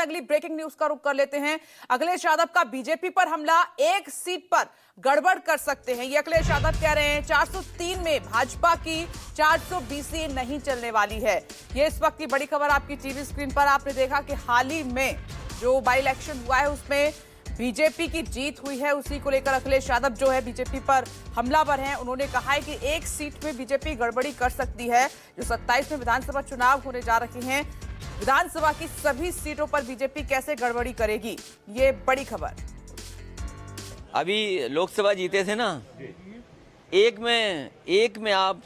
अगली breaking news का रुख कर लेते हैं। अखिलेश यादव का बीजेपी पर हमला, एक सीट पर गड़बड़ कर सकते हैं, ये अखिलेश यादव कह रहे हैं। 403 में भाजपा की 420 नहीं चलने वाली है। ये इस वक्त की बड़ी खबर आपकी टीवी स्क्रीन पर। आपने देखा कि हाल ही में जो बाई इलेक्शन हुआ है उसमें बीजेपी की जीत हुई है। उसी को लेकर अखिलेश यादव जो है बीजेपी पर हमलावर हैं। उन्होंने कहा है कि एक सीट में बीजेपी गड़बड़ी कर सकती है। जो 27 में विधानसभा चुनाव होने जा रहे हैं, विधानसभा की सभी सीटों पर बीजेपी कैसे गड़बड़ी करेगी, ये बड़ी खबर। अभी लोकसभा जीते थे ना, एक में आप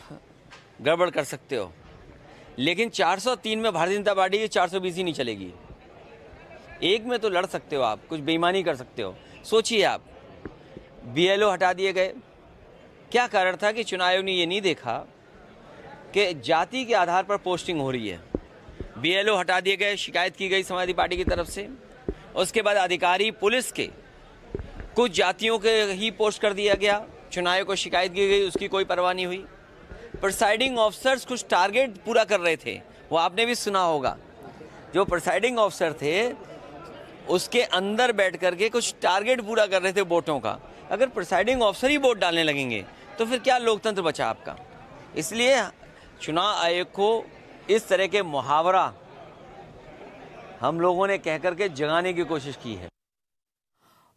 गड़बड़ कर सकते हो, लेकिन 403 में भारतीय जनता पार्टी की 420 ही नहीं चलेगी। एक में तो लड़ सकते हो आप, कुछ बेईमानी कर सकते हो। सोचिए आप, बीएलओ हटा दिए गए, क्या कारण था कि चुनाव आयोग ने ये नहीं देखा कि जाति के आधार पर पोस्टिंग हो रही है। बीएलओ हटा दिए गए, शिकायत की गई समाजवादी पार्टी की तरफ से। उसके बाद अधिकारी पुलिस के कुछ जातियों के ही पोस्ट कर दिया गया, चुनाव आयोग को शिकायत की गई, उसकी कोई परवाह नहीं हुई। प्रिसाइडिंग ऑफिसर्स कुछ टारगेट पूरा कर रहे थे, वो आपने भी सुना होगा। जो प्रिसाइडिंग ऑफिसर थे उसके अंदर बैठ करके कुछ टारगेट पूरा कर रहे थे वोटों का। अगर प्रिसाइडिंग ऑफिसर ही वोट डालने लगेंगे तो फिर क्या लोकतंत्र बचा आपका। इसलिए चुनाव आयोग को इस तरह के मुहावरा हम लोगों ने कह करके जगाने की कोशिश की है।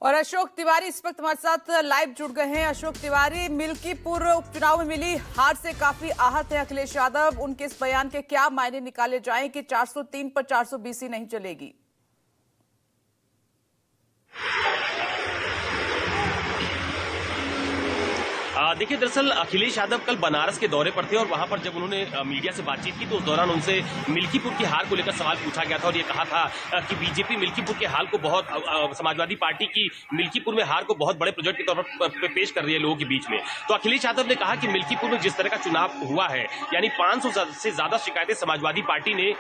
और अशोक तिवारी इस वक्त हमारे साथ लाइव जुड़ गए हैं। अशोक तिवारी, मिल्कीपुर उपचुनाव में मिली हार से काफी आहत है अखिलेश यादव। उनके इस बयान के क्या मायने निकाले जाएं कि 403 पर 420 नहीं चलेगी? देखिए, दरअसल अखिलेश यादव कल बनारस के दौरे पर थे और वहां पर जब उन्होंने मीडिया से बातचीत की तो उस दौरान उनसे मिल्कीपुर की हार को लेकर सवाल पूछा गया था और ये कहा था कि बीजेपी मिल्कीपुर के हाल को बहुत समाजवादी पार्टी की मिल्कीपुर में हार को बहुत बड़े प्रोजेक्ट के तौर पर पेश कर रही है लोगों के बीच में। तो अखिलेश यादव ने कहा कि मिल्कीपुर में जिस तरह का चुनाव हुआ है, यानी 500 से ज्यादा शिकायतें समाजवादी पार्टी ने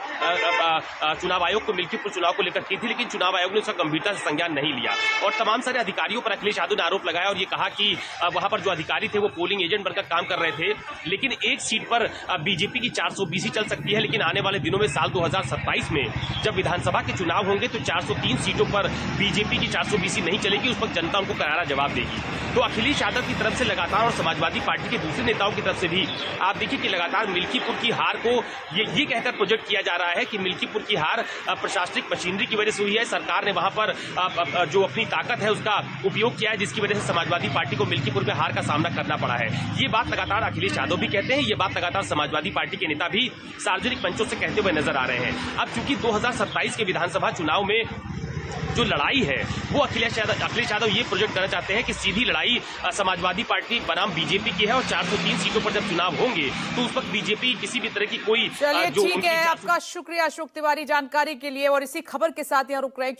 चुनाव आयोग को मिल्कीपुर चुनाव को लेकर की थी, लेकिन चुनाव आयोग ने उसका गंभीरता से संज्ञान नहीं लिया और तमाम सारे अधिकारियों पर अखिलेश यादव ने आरोप लगाया और ये कहा कि वहां पर जो अधिकारी थे वो पोलिंग एजेंट बनकर काम कर रहे थे। लेकिन एक सीट पर बीजेपी की 420 ही चल सकती है, लेकिन आने वाले दिनों में साल 2027 में जब विधानसभा के चुनाव होंगे तो 403 सीटों पर बीजेपी की 420 नहीं चलेगी। उस पर जनता उनको करारा जवाब देगी। तो अखिलेश यादव की तरफ से लगातार और समाजवादी पार्टी के दूसरे नेताओं की तरफ से भी आप देखिए कि लगातार मिल्कीपुर की हार को ये कहकर प्रोजेक्ट किया जा रहा है कि मिल्कीपुर की हार प्रशासनिक मशीनरी की वजह से हुई है। सरकार ने वहां पर जो अपनी ताकत है उसका उपयोग किया है, जिसकी वजह से समाजवादी पार्टी को मिल्कीपुर में हार का सामना करना पड़ा है। ये बात लगातार अखिलेश यादव भी कहते हैं, ये बात लगातार समाजवादी पार्टी के नेता भी सार्वजनिक मंचों से कहते हुए नजर आ रहे हैं। अब चूंकि 2027 के विधानसभा चुनाव में जो लड़ाई है वो अखिलेश यादव ये प्रोजेक्ट करना चाहते हैं कि सीधी लड़ाई समाजवादी पार्टी बनाम बीजेपी की है और 403 सीटों पर जब चुनाव होंगे तो उस वक्त बीजेपी किसी भी तरह की कोई चलिए ठीक है। आपका शुक्रिया अशोक तिवारी जानकारी के लिए। और इसी खबर के साथ यहाँ रुक रहे हैं।